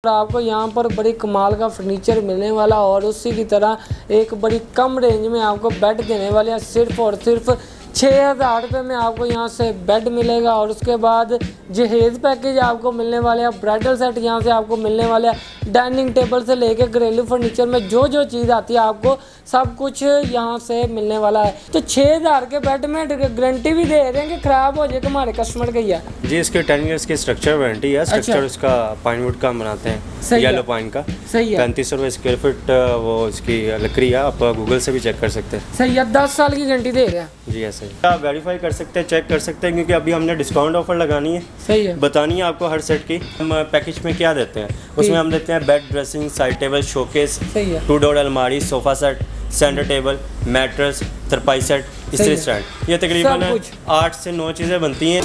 आपको यहाँ पर बड़ी कमाल का फर्नीचर मिलने वाला और उसी की तरह एक बड़ी कम रेंज में आपको बेड देने वाले हैं। सिर्फ और सिर्फ 6,000 रुपये में आपको यहाँ से बेड मिलेगा और उसके बाद जहेज़ पैकेज आपको मिलने वाले हैं। ब्राइडल सेट यहाँ से आपको मिलने वाले हैं। डाइनिंग टेबल से लेके घरेलू फर्नीचर में जो जो चीज़ आती है आपको सब कुछ यहाँ से मिलने वाला है। तो 6,000 के बेड में गारंटी भी दे रहे हैं कि ख़राब हो जाएगा हमारे कस्टमर का। ही जी, इसके 10 ईयर्स की स्ट्रक्चर वारंटी है। स्ट्रक्चर उसका पाइन वुड का बनाते हैं, येलो पाइन का। सही है। 3500 रुपये स्क्वायर फीट वो इसकी लकड़ी है। आप गूगल से भी चेक कर सकते हैं। सही है। 10 साल की गारंटी दे रहे हैं। जी ऐसे ही आप वेरीफाई कर सकते हैं, चेक कर सकते हैं, क्योंकि अभी हमने डिस्काउंट ऑफर लगानी है। सही है। बतानी है आपको हर सेट की हम पैकेज में क्या देते हैं। उसमें हम देते हैं bed, dressing, side table, showcase, 2 door अलमारी, sofa set, centre table, mattress, तरपाई सेट, इस्त्री स्टैंड। ये तकरीबन 8 से 9 चीज़ें बनती हैं।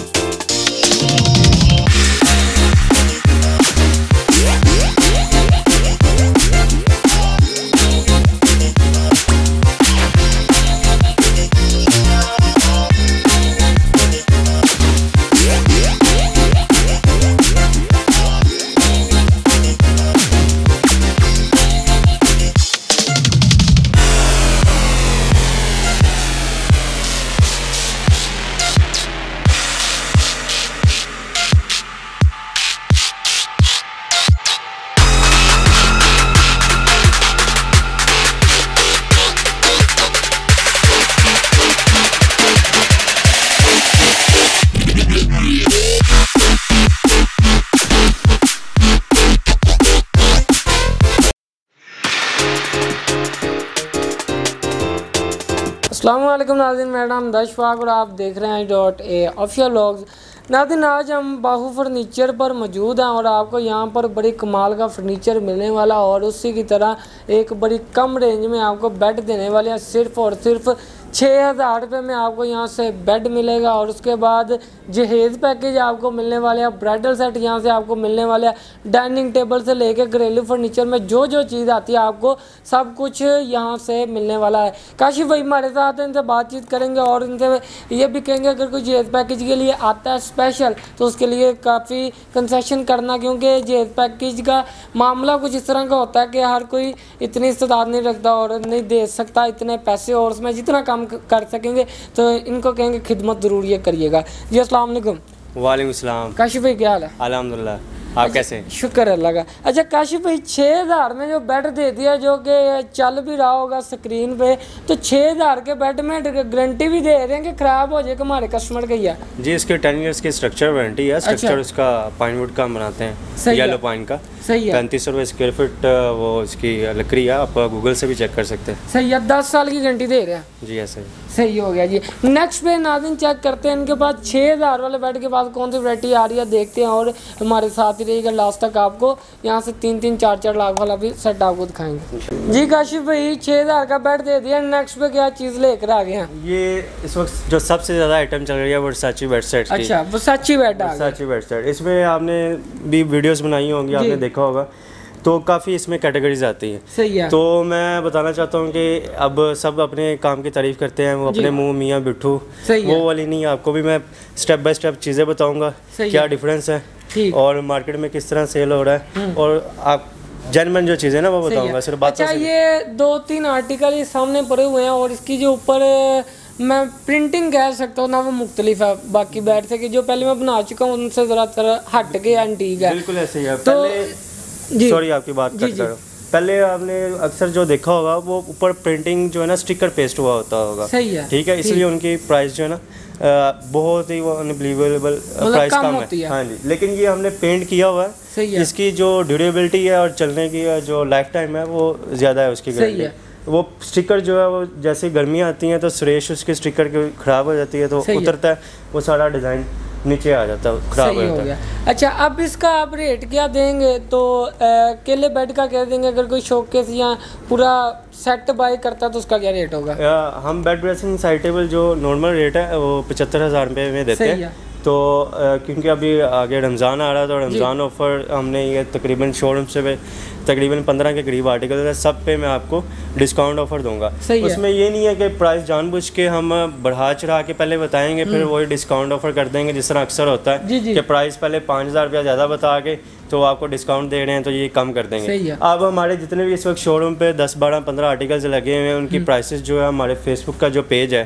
अस्सलामुअलैकुम नाज़रीन, मेरा नाम दशफाक और आप देख रहे हैं .a ऑफिशियल व्लॉग्स। नाज़रीन, आज हम बाहू फर्नीचर पर मौजूद हैं और आपको यहाँ पर बड़ी कमाल का फर्नीचर मिलने वाला और उसी की तरह एक बड़ी कम रेंज में आपको बेड देने वाले हैं। सिर्फ और सिर्फ 6,000 रुपये में आपको यहाँ से बेड मिलेगा और उसके बाद जहेज़ पैकेज आपको मिलने वाले हैं। ब्राइडल सेट यहाँ से आपको मिलने वाले हैं। डाइनिंग टेबल से लेके घरेलू फर्नीचर में जो जो चीज़ आती है आपको सब कुछ यहाँ से मिलने वाला है। काशिफ भाई हमारे साथ हैं, इनसे बातचीत करेंगे और इनसे ये भी कहेंगे अगर कोई जहेज़ पैकेज के लिए आता है स्पेशल तो उसके लिए काफ़ी कंसेशन करना, क्योंकि जहेज़ पैकेज का मामला कुछ इस तरह का होता है कि हर कोई इतनी इस्तेदाद नहीं रखता और नहीं दे सकता इतने पैसे, और उसमें जितना काम कर सकेंगे तो इनको कहेंगे खिदमत ज़रूर ये करिएगा। जी अस्सलाम वालेकुम। वालेकुम सलाम। काशिफ भाई क्या हाल है? अल्हम्दुलिल्लाह, आप कैसे हैं? शुक्र अल्लाह का। अच्छा काशिफ भाई, 6,000 में जो बेड दे दिया जो कि चल भी रहा होगा स्क्रीन पे, तो 6,000 के बेड में गारंटी भी दे रहे हैं कि ख़राब हो जाएगा हमारे कस्टमर का। ही जी, इसके 10 ईयर्स की स्ट्रक्चर वारंटी है। स्ट्रक्चर उसका पाइन वुड का बनाते हैं, येलो पाइन का। सही है। 3500 रुपये स्क्वायर फीट वो इसकी लकड़ी है। आप गूगल से भी चेक कर सकते हैं। सही है। 10 साल की गारंटी दे रहे हैं। जी ऐसे ही। सही हो गया जी। नेक्स्ट पे नाज़रीन चेक करते हैं इनके पास 6,000 वाले बेड के बाद कौन सी वैरायटी आ रही है, देखते हैं और हमारे साथ ही रहिएगा लास्ट तक। आपको यहाँ से 3-3, 4-4 लाख वाला भी सेट आपको दिखाएंगे। जी काशिफ भाई, 6,000 का बेड दे दिया, नेक्स्ट पे क्या चीज़ लेकर आ गए हैं? ये इस वक्त जो सबसे ज़्यादा आइटम चल रही है वर्साची बेड सेट। अच्छा, वर्साची बेड आ गया। वर्साची बेड सेट, इसमें आपने भी वीडियोस बनाई होंगी, आपने देखा होगा, तो काफ़ी इसमें कैटेगरीज आती हैं। सही है। तो मैं बताना चाहता हूँ कि अब सब अपने काम की तारीफ़ करते हैं, वो अपने मुंह मियाँ बिट्ठू, वो वाली नहीं। आपको भी मैं स्टेप बाय स्टेप चीज़ें बताऊँगा क्या डिफरेंस है और मार्केट में किस तरह सेल हो रहा है, और आप जेन्युइन जो चीज़ें ना वो बताऊँगा सिर्फ बातों से। अच्छा, ये 2-3 आर्टिकल ये सामने पड़े हुए हैं और इसकी जो ऊपर मैं प्रिंटिंग कह सकता हूँ ना, वो मुख्तलिफ है बाकी बेड से, कि जो पहले मैं बना चुका हूँ उनसे ज़रा हट के एंटीक है। बिल्कुल ऐसे ही है। पहले सॉरी आपकी बात कट कर रहा हूँ। पहले आपने अक्सर जो देखा होगा वो ऊपर प्रिंटिंग जो है ना स्टिकर पेस्ट हुआ होता होगा। सही है। ठीक है, इसलिए उनकी प्राइस जो है ना बहुत ही वो अनबिलीवेबल प्राइस कम है। हाँ जी, लेकिन ये हमने पेंट किया हुआ है। इसकी जो ड्यूरेबिलिटी है और चलने की जो लाइफ टाइम है वो ज़्यादा है उसकी गारंटी। वो स्टिकर जो है वो जैसे गर्मियाँ आती हैं तो सुरेश उसके स्टिकर की ख़राब हो जाती है तो उतरता है, वो सारा डिज़ाइन नीचे आ जाता है, खराब हो जाता है। अच्छा, अब इसका आप रेट क्या देंगे? तो अकेले बेड का क्या देंगे? अगर कोई शोकेस या पूरा सेट बाय करता है तो उसका क्या रेट होगा? हम बेड ड्रेसिंग साइड टेबल जो नॉर्मल रेट है वो 75,000 रुपये में देते हैं। तो क्योंकि अभी आगे रमज़ान आ रहा है तो रमज़ान ऑफ़र हमने ये तकरीबन शोरूम से तकरीबन 15 के करीब आर्टिकल है, सब पे मैं आपको डिस्काउंट ऑफर दूंगा। उसमें ये नहीं है कि प्राइस जानबूझ के हम बढ़ा चढ़ा के पहले बताएंगे फिर वही डिस्काउंट ऑफर कर देंगे, जिस तरह अक्सर होता है कि प्राइस पहले 5,000 रुपया ज़्यादा बता के तो आपको डिस्काउंट दे रहे हैं तो ये कम कर देंगे। अब हमारे जितने भी इस वक्त शोरूम पे 10, 12, 15 आर्टिकल्स लगे हुए हैं, उनकी प्राइसेस जो है हमारे फेसबुक का जो पेज है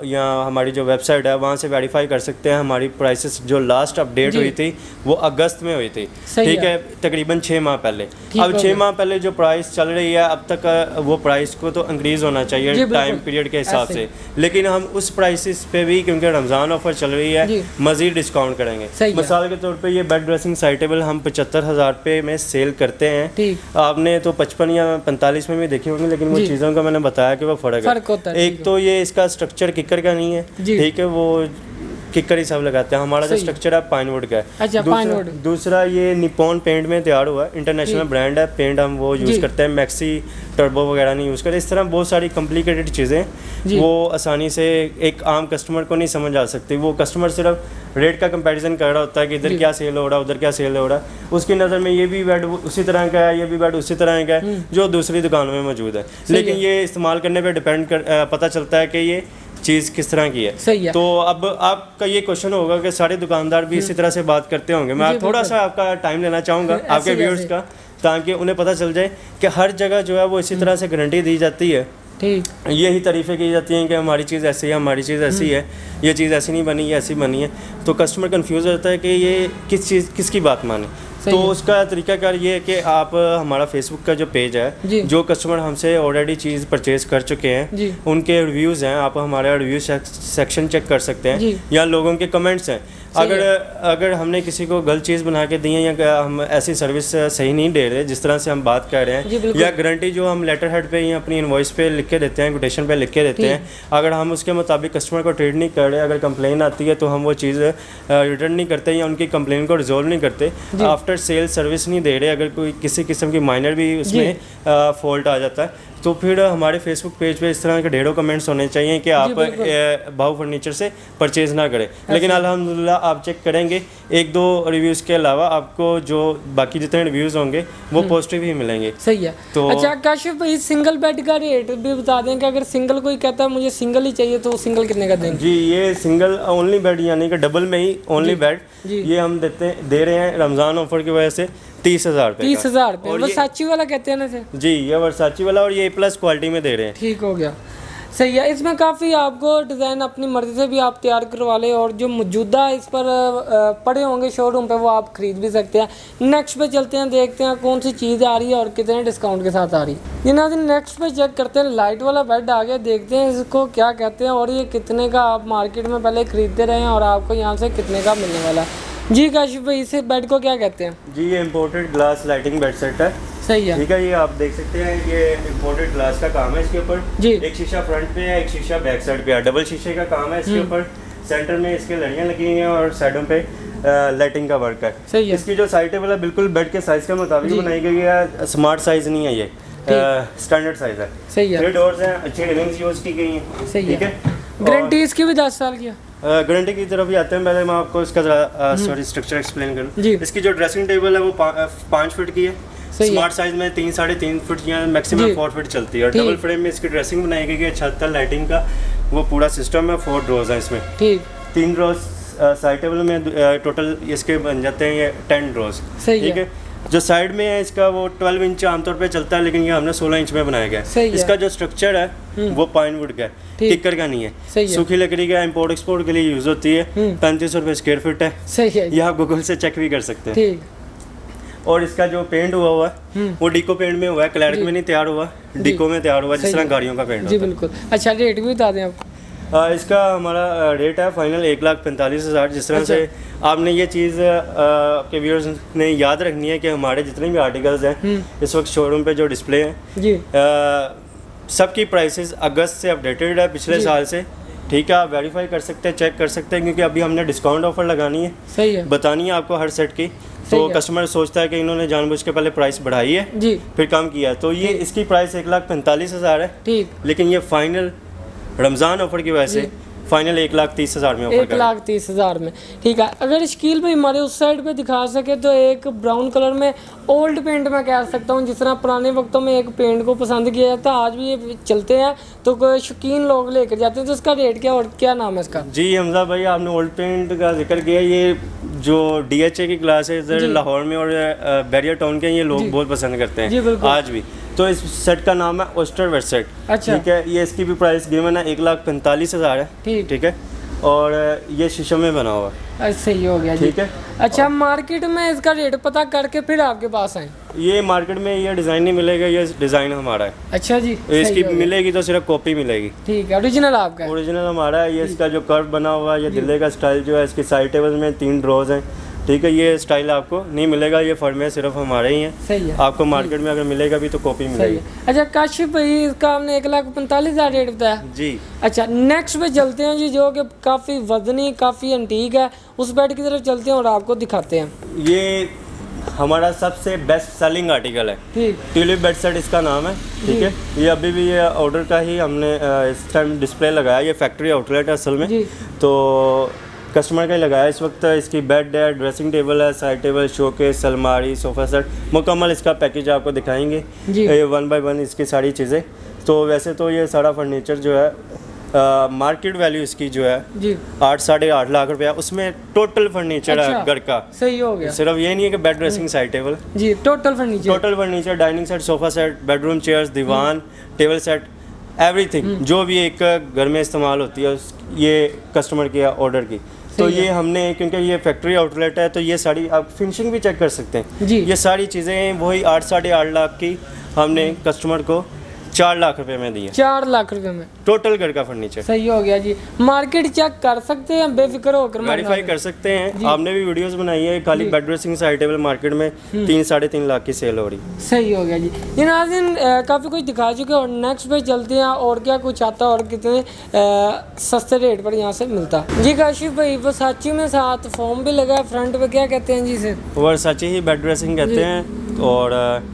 या हमारी जो वेबसाइट है वहाँ से वेरीफाई कर सकते हैं। हमारी प्राइसेस जो लास्ट अपडेट हुई थी वो अगस्त में हुई थी, ठीक है, तकरीबन 6 माह पहले। अब 6 माह पहले जो प्राइस चल रही है अब तक वो प्राइस को तो इंक्रीज़ होना चाहिए टाइम पीरियड के हिसाब से, लेकिन हम उस प्राइसेस पे भी क्योंकि रमज़ान ऑफर चल रही है मज़ीद डिस्काउंट करेंगे। मिसाल के तौर पे ये बेड ड्रेसिंग साइटेबल हम 75,000 रुपये में सेल करते हैं। आपने तो 55 या 45 में भी देखी होंगी, लेकिन वो चीज़ों का मैंने बताया कि वो फ़र्क है। एक तो ये इसका स्ट्रक्चर किकर का नहीं है, ठीक है, वो किकर ही सब लगाते हैं। हमारा जो स्ट्रक्चर है पाइनवुड का है। अच्छा, दूसरा ये निपॉन पेंट में तैयार हुआ है, इंटरनेशनल ब्रांड है पेंट, हम वो यूज़ करते हैं, मैक्सी टर्बो वगैरह नहीं यूज़ करते। इस तरह बहुत सारी कॉम्प्लिकेटेड चीज़ें वो आसानी से एक आम कस्टमर को नहीं समझ आ सकती। वो कस्टमर सिर्फ रेट का कंपैरिजन कर रहा होता है कि इधर क्या सेल हो रहा है, उधर क्या सेल हो रहा है, उसकी नज़र में ये भी बेड उसी तरह का है, ये भी बेड उसी तरह का है जो दूसरी दुकानों में मौजूद है। लेकिन ये इस्तेमाल करने पर डिपेंड पता चलता है कि ये चीज़ किस तरह की है। सही है। तो अब आपका ये क्वेश्चन होगा कि सारे दुकानदार भी इसी तरह से बात करते होंगे। मैं थोड़ा सा आपका टाइम लेना चाहूँगा आपके व्यूअर्स का, ताकि उन्हें पता चल जाए कि हर जगह जो है वो इसी तरह से गारंटी दी जाती है, ठीक, यही तारीफ़ें की जाती हैं कि हमारी चीज़ ऐसी है, हमारी चीज़ ऐसी है, ये चीज़ ऐसी नहीं बनी, ये ऐसी बनी है। तो कस्टमर कंफ्यूज होता है कि ये किसकी बात माने। तो उसका तरीकाकार ये है कि आप हमारा फेसबुक का जो पेज है, जो कस्टमर हमसे ऑलरेडी चीज़ परचेज़ कर चुके हैं उनके रिव्यूज़ हैं, आप हमारा रिव्यू सेक्शन चेक कर सकते हैं, या लोगों के कमेंट्स हैं। अगर हमने किसी को गलत चीज़ बना के दी है या हम ऐसी सर्विस सही नहीं दे रहे जिस तरह से हम बात कर रहे हैं, या गारंटी जो हम लेटर हेड पे या अपनी इनवॉइस पे लिख के देते हैं, कोटेशन पे लिख के देते हैं, अगर हम उसके मुताबिक कस्टमर को ट्रीट नहीं कर रहे, अगर कंप्लेन आती है तो हम वो चीज़ रिटर्न नहीं करते या उनकी कंप्लेन को रिजॉल्व नहीं करते, आफ्टर सेल सर्विस नहीं दे रहे, अगर कोई किसी किस्म की माइनर भी उसमें फॉल्ट आ जाता है, तो फिर हमारे फेसबुक पेज पे इस तरह के ढेरों कमेंट्स होने चाहिए कि आप बाहू फर्नीचर से परचेज़ ना करें। लेकिन अल्हम्दुलिल्लाह आप चेक करेंगे 1-2 रिव्यूज़ के अलावा आपको जो बाकी जितने रिव्यूज़ होंगे वो पॉजिटिव ही मिलेंगे। सही है। तो अच्छा काशिफ भाई, सिंगल बेड का रेट भी बता दें कि अगर सिंगल कोई कहता है मुझे सिंगल ही चाहिए तो सिंगल कितने का देंगे? जी, ये सिंगल ओनली बेड यानी कि डबल में ही ओनली बेड ये हम दे रहे हैं रमज़ान ऑफर की वजह से 30,000 रुपये। 30,000 रुपये वर्साची वाला कहते हैं ना सर? जी, ये वर्साची वाला और ये प्लस क्वालिटी में दे रहे हैं। ठीक हो गया, सही है। इसमें काफ़ी आपको डिज़ाइन अपनी मर्ज़ी से भी आप तैयार करवा लें, और जो मौजूदा इस पर पड़े होंगे शोरूम पे वो आप ख़रीद भी सकते हैं। नेक्स्ट पे चलते हैं, देखते हैं कौन सी चीज़ आ रही है और कितने डिस्काउंट के साथ आ रही है। ये ना नेक्स्ट पे चेक करते हैं, लाइट वाला बेड आ गया, देखते हैं इसको क्या कहते हैं और ये कितने का आप मार्केट में पहले ख़रीदते रहे हैं और आपको यहाँ से कितने का मिलने वाला है। जी काशिफ भाई, इस बेड को क्या कहते हैं? जी, ये imported glass lighting bed set है। सही है, ठीक है। ये आप देख सकते हैं, ये इम्पोर्टेड ग्लास का काम है इसके ऊपर जी। एक शीशा फ्रंट पे है, एक शीशा बैक साइड पे है, डबल शीशे का काम है इसके ऊपर। सेंटर में इसके लड़ियाँ लगी हुई हैं और साइडों पे लाइटिंग का वर्क है। सही है। इसकी जो साइड टेबल है बिल्कुल बेड के साइज़ के मुताबिक बनाई गई है, स्मार्ट साइज़ नहीं है, ये स्टैंडर्ड साइज़ है। सही है। 3 डोर्स हैं, अच्छी रिंग्स यूज़ की गई हैं। सही है। गारंटी इसकी भी 10 साल की है। गारंटी की तरफ ही आते हैं, पहले मैं आपको इसका स्ट्रक्चर एक्सप्लेन करूँ। इसकी जो ड्रेसिंग टेबल है वो 5 फीट की है, स्मार्ट साइज में 3-3.5 फीट या मैक्सिमम 4 फीट चलती है, और डबल फ्रेम में इसकी ड्रेसिंग बनाई गई है, छत लाइटिंग का वो पूरा सिस्टम है। 4 ड्रॉज है इसमें, 3 ड्रॉज साइड टेबल में, टोटल इसके बन जाते हैं ये 10 ड्रॉज। ठीक है। जो साइड में है इसका वो 12 इंच आमतौर पे चलता है, लेकिन ये हमने 16 इंच में बनाया गया है। इसका जो स्ट्रक्चर है वो पाइनवुड का है, टिकर का नहीं है, सूखी लकड़ी का, इंपोर्ट एक्सपोर्ट के लिए यूज होती है। 3500 रुपये स्क्वायर फीट है। सही है। ये आप गूगल से चेक भी कर सकते हैं। और इसका जो पेंट हुआ है वो डीको पेंट में हुआ है, क्लैरिक में नहीं तैयार हुआ, डीको में तैयार हुआ, जिस तरह गाड़ियों का पेंट होता है। जी बिल्कुल। अच्छा, रेट भी बता दें आप। इसका हमारा रेट है फाइनल 1,45,000। जिस तरह से आपने ये चीज़ आपके व्यूअर्स ने याद रखनी है कि हमारे जितने भी आर्टिकल्स हैं इस वक्त शोरूम पे जो डिस्प्ले हैं जी, सबकी प्राइसेस अगस्त से अपडेटेड है, पिछले साल से। ठीक है, आप वेरीफाई कर सकते हैं, चेक कर सकते हैं, क्योंकि अभी हमने डिस्काउंट ऑफर लगानी है। सही है। बतानी है आपको हर सेट की, तो कस्टमर सोचता है कि इन्होंने जानबूझ के पहले प्राइस बढ़ाई है जी, फिर कम किया है। तो ये इसकी प्राइस 1,45,000 है। ठीक। लेकिन ये फाइनल रमज़ान ऑफर की वजह से फाइनल 1,30,000 में, 1,30,000 में। ठीक है। अगर शकील भाई हमारे उस साइड पे दिखा सके तो एक ब्राउन कलर में ओल्ड पेंट में कह सकता हूँ, जिस तरह पुराने वक्तों में एक पेंट को पसंद किया जाता है, आज भी ये चलते हैं तो कोई शौकीन लोग लेकर जाते हैं, तो इसका रेट क्या और क्या नाम है इसका? जी हमजा भाई, आपने ओल्ड पेंट का जिक्र किया, ये जो DHA की क्लास है इधर लाहौर में और बैरियर टाउन के, ये लोग बहुत पसंद करते हैं आज भी। तो इस सेट का नाम है ओस्टर वेट सेट। अच्छा। ठीक है, ये इसकी भी प्राइस गिवन है 1,45,000 है। ठीक है, और ये शीशम में बना हुआ है। सही हो गया। ठीक है। अच्छा, मार्केट में इसका रेट पता करके फिर आपके पास आए? ये मार्केट में ये डिज़ाइन नहीं मिलेगा, ये डिज़ाइन हमारा है। अच्छा जी। इसकी मिलेगी तो सिर्फ कॉपी मिलेगी। ठीक है, ओरिजिनल आपका? ओरिजिनल हमारा है। ये इसका जो कर्व बना हुआ है, ये दिल्ली का स्टाइल जो है, इसकी साइड टेबल में 3 ड्रॉज हैं। ठीक है, ये स्टाइल आपको नहीं मिलेगा, ये फर्म में सिर्फ हमारे ही हैं। सही है। आपको मार्केट में अगर मिलेगा भी तो कॉपी मिलेगी। अच्छा काशिफ भाई, इसका हमने 1,45,000 रेट बताया जी। अच्छा, नेक्स्ट पे चलते हैं जी, जो कि काफ़ी वजनी, काफ़ी एंटीक है, उस बेड की तरफ चलते हैं और आपको दिखाते हैं। ये हमारा सबसे बेस्ट सेलिंग आर्टिकल है, ट्यूलिप बेड सेट इसका नाम है। ठीक है, ये अभी भी ये ऑर्डर का ही हमने इस टाइम डिस्प्ले लगाया, ये फैक्ट्री आउटलेट है असल में, तो कस्टमर का ही लगाया इस वक्त। इसकी बेड है, ड्रेसिंग टेबल है, साइड टेबल, शोकेस, अलमारी, सोफ़ा सेट, मुकम्मल इसका पैकेज आपको दिखाएंगे। ये 1 बाय 1 इसकी सारी चीज़ें। तो वैसे तो ये सारा फर्नीचर जो है मार्केट वैल्यू इसकी जो है 8 साढ़े 8 लाख रुपया, उसमें टोटल फर्नीचर है घर का। सही हो गया। सिर्फ ये नहीं है कि बेड, ड्रेसिंग, साइड टेबल जी, total furniture, dining set, sofa set, bedroom chairs, दीवान, टेबल सेट, एवरीथिंग जो भी एक घर में इस्तेमाल होती है, ये कस्टमर की ऑर्डर की। तो ये हमने, क्योंकि ये फैक्ट्री आउटलेट है, तो ये सारी आप फिनिशिंग भी चेक कर सकते हैं जी। ये सारी चीज़ें वही 8 साढ़े 8 लाख की हमने कस्टमर को 4 लाख रुपए में दिए। 4 लाख रुपए में टोटल घर का फर्नीचर। सही हो गया जी। मार्केट चेक कर सकते हैं, बेफिक्र होकर वेरीफाई कर सकते हैं। आपने भी वीडियोस बनाई है, खाली bed dressing side table market में 3 साढ़े 3 लाख की सेल हो रही। सही हो गया जी। ये नाज़रीन काफ़ी कुछ दिखा चुके हैं और नेक्स्ट पे चलते हैं और क्या कुछ आता है और कितने सस्ते रेट पर यहाँ से मिलता जी। काशिफ भाई, वर्साची में साथ फॉर्म भी लगा है फ्रंट पे, क्या कहते हैं जी इसे? वर्साची ही बेड ड्रेसिंग कहते हैं। और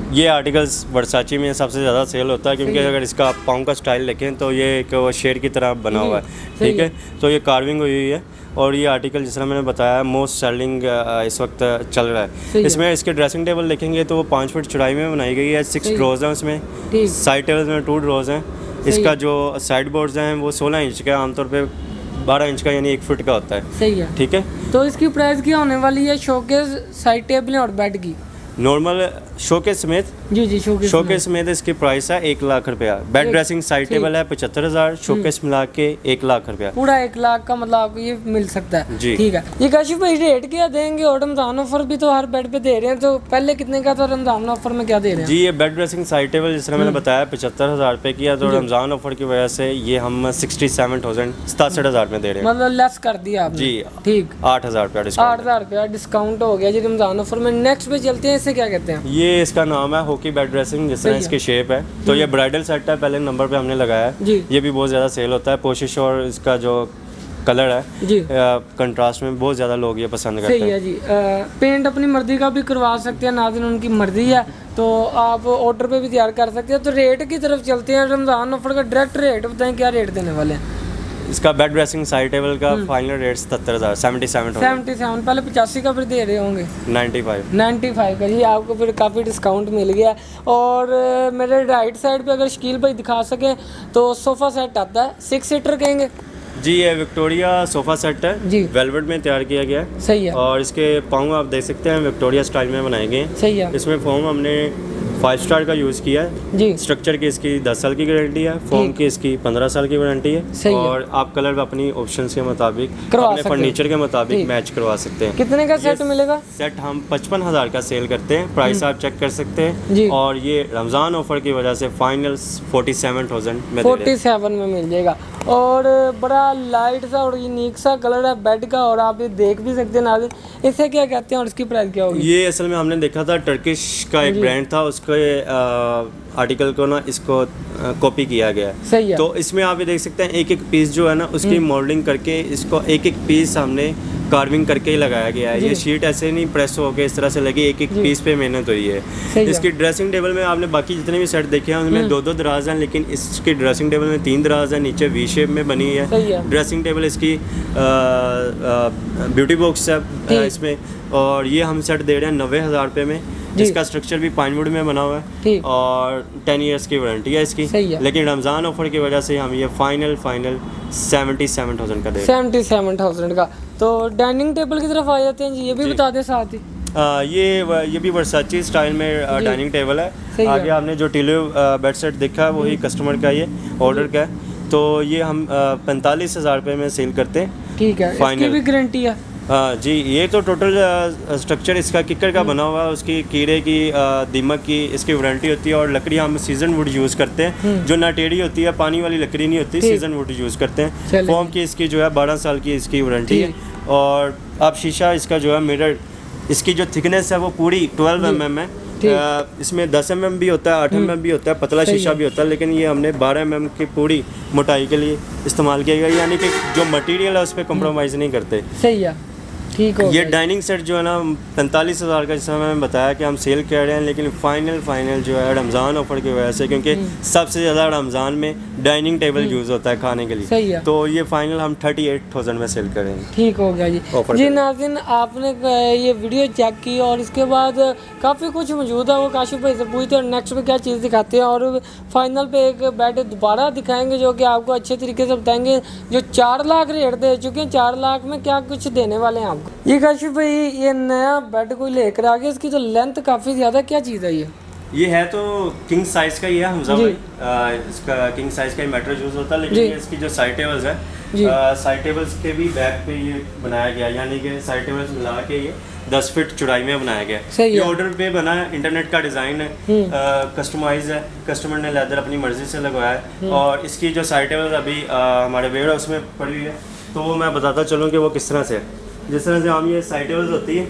ये आर्टिकल्स वर्साची में सबसे ज़्यादा सेल होता है, क्योंकि अगर इसका पाँव का स्टाइल देखें तो ये एक शेर की तरह बना हुआ है। ठीक है, तो ये कार्विंग हुई हुई है और ये आर्टिकल जिस तरह मैंने बताया मोस्ट सेलिंग इस वक्त चल रहा है। इसमें इसके ड्रेसिंग टेबल देखेंगे तो वो 5 फीट चौड़ाई में बनाई गई है, 6 ड्रॉज हैं उसमें, साइड टेबल्स में 2 ड्रॉज हैं। इसका जो साइड बोर्ड्स हैं वो 16 इंच का, आमतौर पर 12 इंच का यानी 1 फुट का होता है। सही है। ठीक है, तो इसकी प्राइस क्या होने वाली है शोकेस, साइड टेबल और बेड की? नॉर्मल शोकेस समेत जी शोकेस समेत इसकी प्राइस है 1 लाख रुपया। बेड ड्रेसिंग साइड टेबल है 75,000, शोकेस मिला के 1 लाख रुपया, पूरा 1 लाख का मतलब आपको ये मिल सकता है जी। ठीक है। ये काशिफ भाई रेट क्या देंगे? और रमजान ऑफर भी तो हर बेड पे दे रहे हैं, तो पहले कितने का था, रमजान ऑफर में क्या दे रहे हैं? जी, ये बेड ड्रेसिंग साइड टेबल जिस तरह मैंने बताया 75,000 रुपये की है, तो रमजान ऑफर की वजह से ये हम 67,000 67,000 में दे रहे हैं, मतलब लेस कर दिया आपने जी। ठीक, 8,000 रुपया डिस्काउंट, 8,000 रुपया डिस्काउंट हो गया जी रमजान ऑफर में। नेक्स्ट पे चलते हैं, इसे क्या कहते हैं? ये इसका नाम है हॉकी बेड ड्रेसिंग, जिस तरह इसकी शेप है। तो ये ब्राइडल सेट है, पहले नंबर पे हमने लगाया है। ये भी बहुत ज़्यादा सेल होता है। पोशिश और इसका जो कलर है जी कंट्रास्ट में बहुत ज़्यादा लोग ये पसंद करते हैं। सही है जी। पेंट अपनी मर्जी का भी करवा सकते हैं, नाज़रीन उनकी मर्जी है, तो आप ऑर्डर पे भी तैयार कर सकते हैं। तो रेट की तरफ चलते हैं, रमज़ान ऑफर का डायरेक्ट रेट बताएं, क्या रेट देने वाले हैं? इसका बेड ड्रेसिंग साइड टेबल का फाइनल रेट 77,000 77 पहले 85 का फिर दे रहे होंगे 95 का जी। आपको फिर काफ़ी डिस्काउंट मिल गया। और मेरे राइट साइड पे अगर शकील भाई दिखा सकें तो सोफ़ा सेट आता है, 6 सीटर कहेंगे जी। ये विक्टोरिया सोफ़ा सेट है जी, वेलवेट में तैयार किया गया है। सही है। और इसके पाँव आप देख सकते हैं विक्टोरिया स्टाइल में बनाए गए। सही है। इसमें फॉर्म हमने 5 स्टार का यूज़ किया है जी। स्ट्रक्चर की इसकी 10 साल की गारंटी है, फॉर्म की इसकी 15 साल की वारंटी है। और आप कलर अपनी ऑप्शंस के मुताबिक अपने फर्नीचर के मुताबिक मैच करवा सकते हैं। कितने का सेट मिलेगा? सेट हम 55,000 का सेल करते हैं, प्राइस आप चेक कर सकते हैं। और ये रमज़ान ऑफर की वजह से फाइनल 47,000 में 47 में मिल जाएगा। और बड़ा लाइट सा और यूनिक सा कलर है बेड का, और आप ये देख भी सकते हैं नाज़रीन। इसे क्या कहते हैं और इसकी प्राइस क्या होगी? ये असल में हमने देखा था टर्किश का एक ब्रांड था, उसके आर्टिकल को ना इसको कॉपी किया गया है। सही है। तो इसमें आप ये देख सकते हैं एक पीस जो है ना उसकी मोल्डिंग करके इसको एक पीस हमने कार्विंग करके ही लगाया गया है। ये शीट ऐसे नहीं प्रेस हो के इस तरह से लगी, एक पीस पे मेहनत हुई है। इसकी ड्रेसिंग टेबल में आपने बाकी जितने भी सेट देखे हैं उनमें 2-2 दराज हैं, लेकिन इसकी ड्रेसिंग टेबल में 3 दराज है, नीचे वी शेप में बनी है। ड्रेसिंग टेबल इसकी ब्यूटी बॉक्स है इसमें। और ये हम सेट दे रहे हैं 90,000 रुपये में, जिसका स्ट्रक्चर भी पाइनवुड में बना हुआ है और 10 इयर्स की वारंटी है इसकी। लेकिन रमज़ान ऑफर की वजह से हम ये फाइनल 77,000 का दे रहे हैं। 77,000 का तो डाइनिंग टेबल की तरफ आ जाते हैं जी, ये भी बता दें साथ ही। ये भी वर्साची स्टाइल में डाइनिंग टेबल है। आगे आपने जो टिलो बेड सेट देखा है वही कस्टमर का ये ऑर्डर का है। तो ये हम 45,000 रुपये में सेल करते हैं। ठीक है, इसकी भी गारंटी है? हाँ जी, ये तो टोटल स्ट्रक्चर इसका किक्कर का बना हुआ है, उसकी कीड़े की दीमक की इसकी वारंटी होती है। और लकड़ी हम सीजन वुड यूज़ करते हैं, जो ना टेढ़ी होती है, पानी वाली लकड़ी नहीं होती, सीजन वुड यूज़ करते हैं। फॉर्म की इसकी जो है 12 साल की इसकी वारंटी है। और आप शीशा इसका जो है मिरर, इसकी जो थिकनेस है वो पूरी 12 mm है। इसमें 10 mm भी होता है, 8 mm भी होता है, पतला शीशा भी होता है, लेकिन ये हमने 12 mm की पूरी मोटाई के लिए इस्तेमाल किया गया, यानी कि जो मटेरियल है उस पर कॉम्प्रोमाइज़ नहीं करते। सही है, ठीक हो। ये डाइनिंग सेट जो है ना 45,000 का, जैसा मैंने बताया कि हम सेल कर रहे हैं, लेकिन फाइनल जो है रमज़ान ऑफर की वजह से, क्योंकि सबसे ज़्यादा रमज़ान में डाइनिंग टेबल यूज़ होता है खाने के लिए। सही है। तो ये फाइनल हम 38,000 में सेल करेंगे। ठीक हो गया जी। जी नाज़रीन, आपने ये वीडियो चेक की और इसके बाद काफ़ी कुछ मौजूद है, वो काशिफ भाई से पूछते हैं नेक्स्ट पे क्या चीज़ दिखाते हैं, और फाइनल पे एक बेड दोबारा दिखाएंगे जो कि आपको अच्छे तरीके से बताएंगे, जो 4 लाख रेट दे चुके हैं। 4 लाख में क्या कुछ देने वाले हैं आपको। ये काशिफ भाई, ये नया बेड कोई लेकर आ गया, इसकी तो लेंथ काफ़ी ज़्यादा, क्या चीज़ है ये है तो किंग साइज़ का ही है हमजा भाई। इसका किंग साइज़ का ही मैट्रेस यूज़ होता है, लेकिन इसकी जो साइड टेबल्स है, साइड टेबल्स के भी बैक पे ये बनाया गया, यानी कि साइड टेबल्स मिला के ये 10 फीट चौड़ाई में बनाया गया। ये ऑर्डर पे बना है, इंटरनेट का डिज़ाइन है, कस्टमाइज है, कस्टमर ने लेदर अपनी मर्जी से लगवाया है। और इसकी जो साइड टेबल्स अभी हमारे वेयर हाउस में पड़ी हुई है, तो मैं बताता चलूँ कि वो किस तरह से है। जिस तरह से हम ये साइड टेबल्स होती है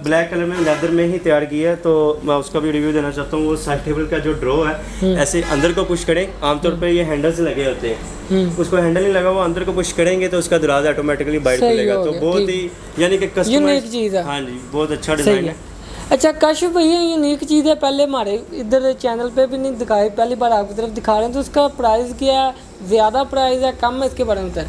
ब्लैक कलर में लेदर में ही तैयार की है, तो मैं उसका भी रिव्यू देना चाहता हूँ। वो साइड टेबल का जो ड्रॉ है, ऐसे अंदर को पुश करें, आमतौर पे ये हैंडल से लगे होते हैं, उसको हैंडल नहीं लगा, वो अंदर को पुश करेंगे तो उसका दरवाजा ऑटोमेटिकली बाहर खुलेगा। तो बहुत ही यानी कि कस्टमाइज्ड चीज़ है। हाँ जी, बहुत अच्छा डिज़ाइन है। अच्छा काशिफ भैया, ये यूनिक चीज़ है, पहले हमारे इधर चैनल पे भी नहीं दिखाई, पहली बार आपकी तरफ दिखा रहे हैं, तो उसका प्राइस क्या है? ज़्यादा प्राइस है, कम है, इसके बारे में बताएं।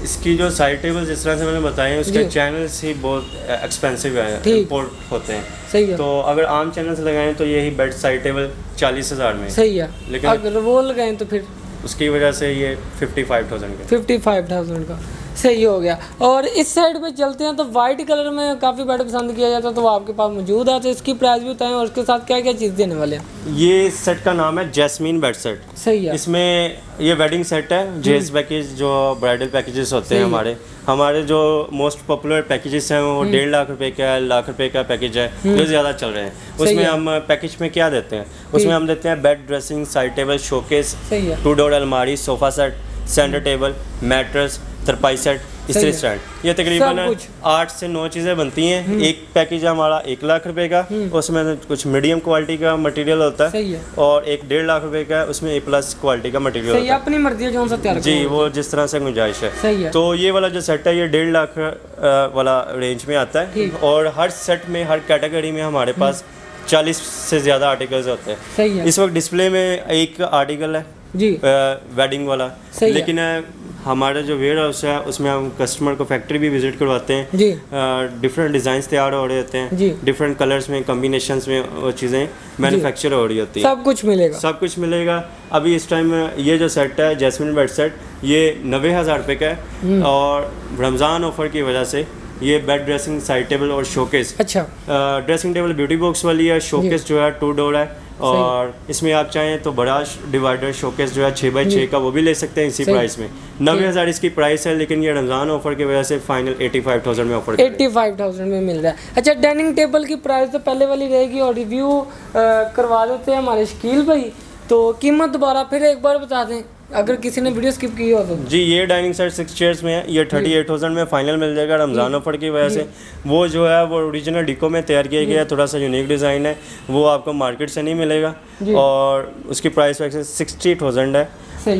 इसकी जो साइड टेबल जिस तरह से मैंने बताया, उसके चैनल्स ही बहुत एक्सपेंसिव है, इंपोर्ट होते हैं। सही है। तो अगर आम चैनल से लगाएं तो यही बेड साइड टेबल 40,000 में। सही है, लेकिन अगर वो लगाएं तो फिर उसकी वजह से ये 55,000 का सही हो गया। और इस साइड पे चलते हैं तो वाइट कलर में काफ़ी बेड पसंद किया जाता है, तो वो आपके पास मौजूद है, तो इसकी प्राइस भी बताएं और उसके साथ क्या क्या चीज़ देने वाले हैं। ये सेट का नाम है जैस्मीन बेड सेट। सही है। इसमें ये वेडिंग सेट है, जेस पैकेज, जो ब्राइडल पैकेजेस होते हैं हमारे जो मोस्ट पॉपुलर पैकेजेस हैं वो 1.5 लाख रुपए का, लाख रुपए का पैकेज है जो ज़्यादा चल रहे हैं। उसमें हम पैकेज में क्या देते हैं, उसमें हम देते हैं bed dressing, side table, showcase, 2 door अलमारी, sofa set, centre table, mattress, तरपाई सेट, इस्त्री स्टैंड, ये तकरीबन 8 से 9 चीज़ें बनती हैं। एक पैकेज है हमारा 1 लाख रुपए का, उसमें कुछ मीडियम क्वालिटी का मटेरियल होता है, और एक 1.5 लाख रुपए का उसमें A+ क्वालिटी का मटेरियल होता है। अपनी मर्जी जो सा तैयार जी, वो जिस तरह से गुंजाइश है। तो ये वाला जो सेट है ये 1.5 लाख वाला रेंज में आता है, और हर सेट में, हर कैटेगरी में हमारे पास 40 से ज़्यादा आर्टिकल्स होते हैं। इस वक्त डिस्प्ले में एक आर्टिकल है जी वेडिंग वाला, लेकिन हमारा जो वेयर हाउस है उसमें हम कस्टमर को फैक्ट्री भी विजिट करवाते हैं जी। डिफरेंट डिज़ाइंस तैयार हो रहे होते हैं, डिफरेंट कलर्स में, कॉम्बिनेशंस में वो चीज़ें मैन्युफैक्चर हो रही होती हैं। सब कुछ मिलेगा। अभी इस टाइम ये जो सेट है जैस्मिन बेड सेट, ये 90,000 रुपये का है, और रमज़ान ऑफर की वजह से ये बेड ड्रेसिंग, साइड टेबल और showcase, dressing table beauty box वाली है, शोकेस जो है 2 डोर है, और इसमें आप चाहें तो बड़ा डिवाइडर शोकेस जो है 6x6 का, वो भी ले सकते हैं इसी प्राइस में। 90,000 इसकी प्राइस है, लेकिन ये रमज़ान ऑफर की वजह से फाइनल 85,000 में ऑफर 85,000 में मिल रहा है। अच्छा, डाइनिंग टेबल की प्राइस तो पहले वाली रहेगी, और रिव्यू करवा देते हैं हमारे शकील भाई, तो कीमत दोबारा फिर एक बार बता दें अगर किसी ने वीडियो स्किप की हो तो। जी, ये डाइनिंग सेट 6 चेयर्स में है, ये 38,000 में फाइनल मिल जाएगा रमज़ान ऑफर की वजह से। वो जो है वो ओरिजिनल डिको में तैयार किया गया है, थोड़ा सा यूनिक डिज़ाइन है, वो आपको मार्केट से नहीं मिलेगा, और उसकी प्राइस वैसे 60,000 है।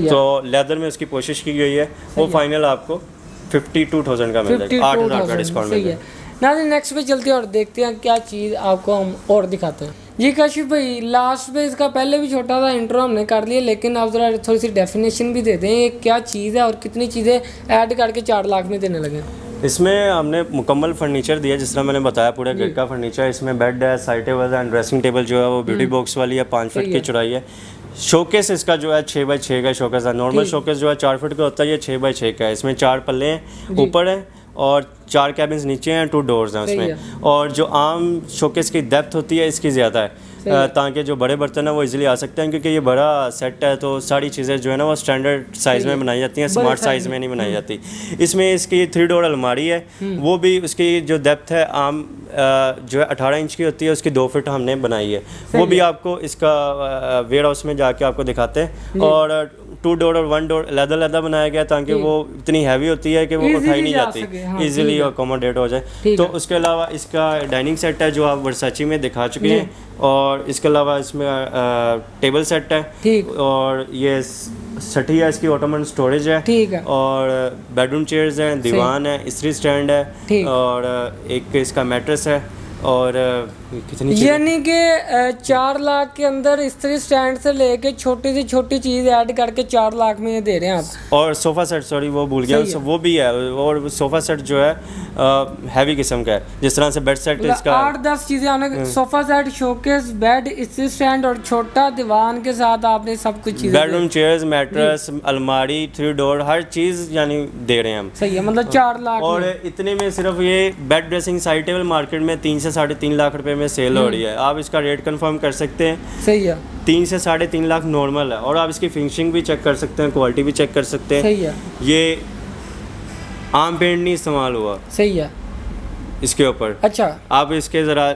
तो लेदर में उसकी कोशिश की गई है, वो फाइनल आपको 52,000 का मिल जाएगा, 8,000 का डिस्काउंट मिल जाएगा। ना नेक्स्ट पे चलते हैं और देखते हैं क्या चीज़ आपको हम और दिखाते हैं। जी काशिफ भाई, लास्ट पे इसका पहले भी छोटा सा इंट्रो हमने कर लिया, लेकिन आप ज़रा थोड़ी सी डेफिनेशन भी दे दें, ये क्या चीज़ है और कितनी चीज़ें ऐड करके 4 लाख में देने लगे। इसमें हमने मुकम्मल फर्नीचर दिया, जिस तरह मैंने बताया पूरा घर का फर्नीचर। इसमें बेड है, साइड टेबल है, ड्रेसिंग टेबल जो है वो ब्यूटी बॉक्स वाली है, 5 फीट की चौड़ाई है। शोकेस इसका जो है 6x6 का शोकेस है। नॉर्मल शोकेस जो है 4 फीट का होता है, ये 6x6 का है। इसमें 4 पल्ले हैं ऊपर है, और 4 कैबिन्स नीचे हैं, 2 डोर्स हैं उसमें। और जो आम शोकेस की डेप्थ होती है इसकी ज़्यादा है, ताकि जो बड़े बर्तन हैं वो इजीली आ सकते हैं, क्योंकि ये बड़ा सेट है तो सारी चीज़ें जो है ना वो स्टैंडर्ड साइज़ में बनाई जाती हैं, स्मार्ट साइज़ में नहीं बनाई जाती। इसमें इसकी 3 डोर अलमारी है, वो भी उसकी जो डेप्थ है आम जो है 18 इंच की होती है, उसकी 2 फीट हमने बनाई है। वो भी आपको इसका वेयर हाउस में जाके आपको दिखाते हैं। और 2 डोर और 1 डोर अलग-अलग बनाया गया ताकि वो इतनी हैवी होती है कि वो उठाई नहीं जाती, इजीली अकोमोडेट हो जाए। तो उसके अलावा इसका डाइनिंग सेट है जो आप वर्साची में दिखा चुके हैं, और इसके अलावा इसमें टेबल सेट है, और ये सठी है, इसकी ऑटोमन स्टोरेज है, और बेडरूम चेयर्स हैं, दीवान है, इस्त्री स्टैंड है, और एक इसका मैट्रेस है, और कितनी यानी कि 4 लाख के अंदर इस्त्री स्टैंड से लेके छोटी से छोटी चीज़ ऐड करके 4 लाख में दे रहे हैं आप। और सोफ़ा सेट, सॉरी वो भूल गया, वो भी है। और सोफ़ा सेट जो है हैवी किस्म का है, जिस तरह से बेड सेट इसका 8-10 चीज़ें आने, सोफ़ा सेट, शोकेस, बेड, इस्त्री स्टैंड और छोटा दीवान के साथ आपने सब कुछ चीज़ें, बेडरूम चेयर्स, मैट्रेस, अलमारी, 3 डोर, हर चीज़ यानी दे रहे हैं हम। सही है, मतलब 4 लाख। और इतने में सिर्फ ये bed dressing side table market में 3 से 3.5 लाख रुपए में सेल हो रही है। आप इसका रेट कंफर्म कर सकते हैं। सही है, 3 से 3.5 लाख नॉर्मल है। और आप इसकी फिनिशिंग भी चेक कर सकते हैं, क्वालिटी भी चेक कर सकते हैं। सही है, ये आम पेंट नहीं इस्तेमाल हुआ। सही है इसके ऊपर। अच्छा, आप इसके ज़रा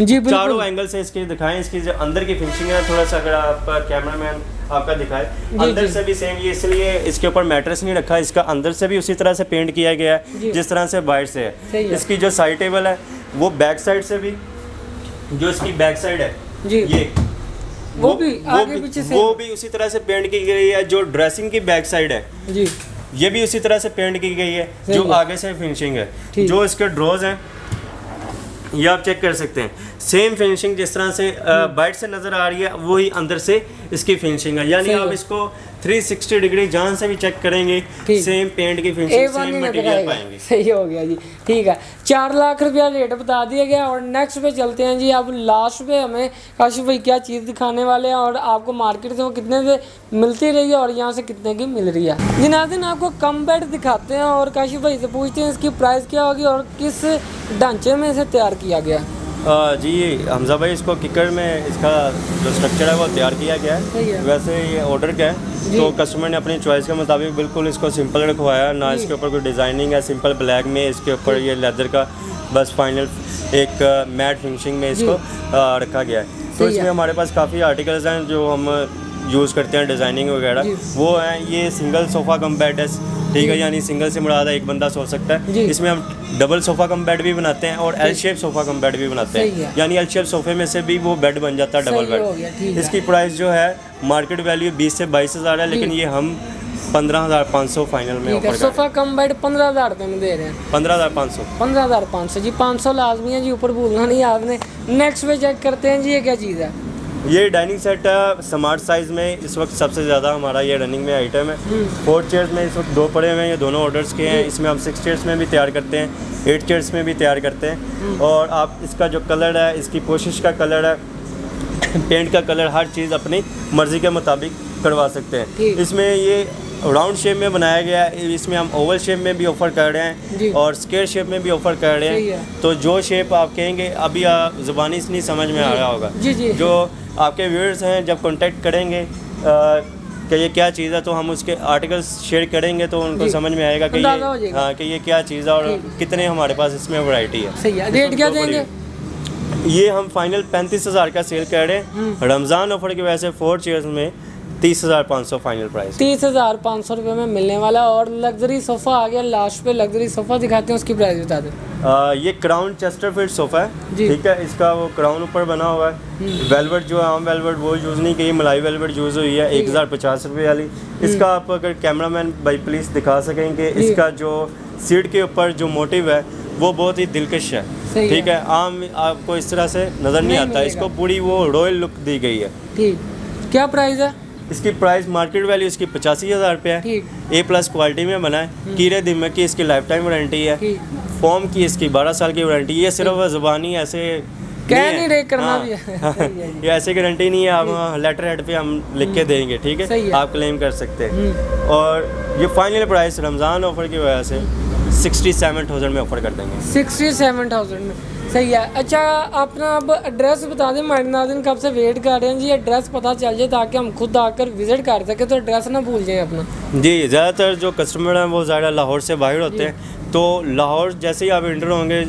जी चारों एंगल से इसकी दिखाएं। इसकी जो अंदर की फिनिशिंग है, थोड़ा सा अगर आप कैमरामैन आपका दिखाए, अंदर से भी सेम। ये इसलिए इसके ऊपर मैट्रेस नहीं रखा, इसका अंदर से भी उसी तरह से पेंट किया गया है जिस तरह से बाहर से है। इसकी जो साइड टेबल है वो बैक साइड से भी, जो इसकी बैक साइड है जी, ये वो भी आगे पीछे से वो भी उसी तरह से पेंट की गई है। जो ड्रेसिंग की बैक साइड है जी, ये भी उसी तरह से पेंट की गई है। जो आगे से फिनिशिंग है, जो इसके ड्रॉज हैं ये आप चेक कर सकते हैं। सेम फिनिशिंग जिस तरह से बाइट से नज़र आ रही है, वही अंदर से इसकी फिनिशिंग है। यानी आप इसको 360 डिग्री जहाँ से भी चेक करेंगे, सेम पेंट की फिनिशिंग, सेम मटेरियल पाएंगे। सही हो गया जी, ठीक है। 4 लाख रुपया रेट बता दिया गया। और नेक्स्ट पे चलते हैं जी। अब लास्ट पे हमें काशिफ भाई क्या चीज़ दिखाने वाले हैं, और आपको मार्केट से वो कितने से मिलती रही है और यहाँ से कितने की मिल रही है। जी नाज़रीन, आपको कम बेड दिखाते हैं और काशिफ भाई से पूछते हैं इसकी प्राइस क्या होगी और किस ढांचे में इसे तैयार किया गया। जी हमजा भाई, इसको किकर में इसका जो स्ट्रक्चर है वो तैयार किया गया है। वैसे ये ऑर्डर का है, तो कस्टमर ने अपनी चॉइस के मुताबिक बिल्कुल इसको सिंपल रखवाया ना। इसके ऊपर कोई डिज़ाइनिंग है, सिंपल ब्लैक में इसके ऊपर ये लेदर का बस फाइनल एक मैट फिनिशिंग में इसको रखा गया है। तो इसमें हमारे पास काफ़ी आर्टिकल्स हैं जो हम यूज़ करते हैं, डिज़ाइनिंग वगैरह वो हैं। ये सिंगल सोफ़ा कम बेड है, ठीक है, यानी सिंगल से मुराद एक बंदा सो सकता है। इसमें हम डबल सोफ़ा कम बेड भी बनाते हैं और L shape sofa cum bed भी बनाते हैं, यानी एल शेप सोफ़े में से भी वो बेड बन जाता है, डबल बेड। इसकी प्राइस जो है मार्केट वैल्यू 20 से 22 हज़ार है, लेकिन ये हम 15,500 फाइनल में ऑफर कर रहे हैं। सोफ़ा कम बेड 15,000 रुपये में दे रहे हैं। 15,500 15,500 जी, 500 लाजमी है जी, ऊपर भूलना नहीं आपने। नेक्स्ट पे चेक करते हैं जी, ये क्या चीज़ है। ये डाइनिंग सेट है स्मार्ट साइज़ में, इस वक्त सबसे ज़्यादा हमारा ये रनिंग में आइटम है। 4 चेयर्स में इस वक्त 2 पड़े हुए हैं, ये दोनों ऑर्डर्स के हैं। इसमें हम 6 चेयर्स में भी तैयार करते हैं, 8 चेयर्स में भी तैयार करते हैं। और आप इसका जो कलर है, इसकी कोशिश का कलर है, पेंट का कलर, हर चीज़ अपनी मर्ज़ी के मुताबिक करवा सकते हैं। इसमें ये राउंड शेप में बनाया गया है, इसमें हम ओवल शेप में भी ऑफ़र कर रहे हैं और स्क्वायर शेप में भी ऑफ़र कर रहे हैं। तो जो शेप आप कहेंगे, अभी ज़ुबानी से नहीं समझ में आ रहा होगा, जो आपके व्यूअर्स हैं जब कांटेक्ट करेंगे कि ये क्या चीज़ है, तो हम उसके आर्टिकल्स शेयर करेंगे तो उनको समझ में आएगा कि ये क्या चीज़ है और कितने हमारे पास इसमें वैरायटी है। सही है, रेट क्या देंगे? ये हम फाइनल 35,000 का सेल कर रहे हैं। रमज़ान ऑफर की वजह से 4 चेयर्स में 30,500 फाइनल प्राइस, 30,500 रुपये में मिलने वाला। और लग्जरी सोफ़ा आ गया लास्ट पे, लग्जरी सोफ़ा दिखाते हैं, उसकी प्राइस बता दें। ये क्राउन चेस्टरफील्ड सोफ़ा है, ठीक है। इसका वो क्राउन ऊपर बना हुआ है। वेलवेट जो है, आम वेलवेट वो यूज़ नहीं की, मलाई वेलवेट यूज़ हुई है, 1,050 रुपये वाली। इसका आप अगर कैमरामैन भाई प्लीज़ दिखा सकेंगे, इसका जो सीट के ऊपर जो मोटिव है वो बहुत ही दिलकश है, ठीक है। आम आपको इस तरह से नज़र नहीं आता, इसको पूरी वो रॉयल लुक दी गई है। ठीक, क्या प्राइस है इसकी? प्राइस मार्केट वैल्यू इसकी 85,000 रुपये है। A+ क्वालिटी में बना है, कीड़े दिमक की इसकी लाइफ टाइम वारंटी है, फॉर्म की इसकी 12 साल की वारंटी। ये सिर्फ ज़ुबानी ऐसे कह नहीं रहे, करना भी है। ये ऐसे गारंटी नहीं है, आप लेटर हेड पे हम लिख के देंगे, ठीक है, आप क्लेम कर सकते हैं। और ये फाइनल प्राइस रमज़ान ऑफर की वजह से 67,000 में ऑफर कर देंगे। 67,000 में, सही है। अच्छा अपना अब एड्रेस बता दें, हमारे नाज़रीन कब से वेट कर रहे हैं जी, एड्रेस पता चल जाए ताकि हम खुद आकर विज़िट कर सकें, तो एड्रेस ना भूल जाएं अपना। जी, ज़्यादातर जो कस्टमर हैं वो ज़्यादा लाहौर से बाहर होते हैं, तो लाहौर जैसे ही आप इंटर होंगे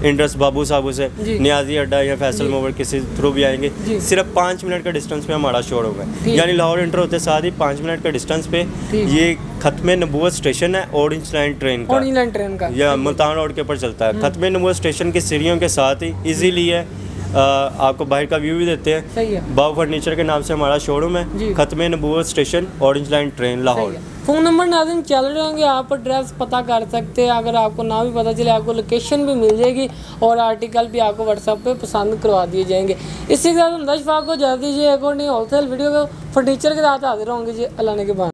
इंडस बाबू साहबू से नियाजी अड्डा या फैसल मोवर किसी थ्रू भी आएंगे, सिर्फ 5 मिनट का डिस्टेंस पे हमारा शोरूम है। यानी लाहौर इंटर होते साथ ही 5 मिनट का डिस्टेंस पे ये खत्मे नबूवत स्टेशन है, ऑरेंज लाइन ट्रेन का या मुल्तान रोड के ऊपर चलता है। खत्मे नबूवत स्टेशन की सीढ़ियों के साथ ही इजीली है, आपको बाहर का व्यू भी देते हैं। सही है। बाबू फर्नीचर के नाम से हमारा शोरूम है, खत्मे नबूवत station, orange line train, Lahore. Phone number नाज़रीन चल रहे होंगे, आप एड्रेस पता कर सकते हैं। अगर आपको ना भी पता चले आपको लोकेशन भी मिल जाएगी और आर्टिकल भी आपको व्हाट्सएप पे पसंद करवा दिए जाएंगे। इसी के साथ हम दशफा को जल्दी जी एक और नई होलसेल वीडियो को फर्नीचर के साथ हाजिर होंगे जी, अल्लाह ने के बाद।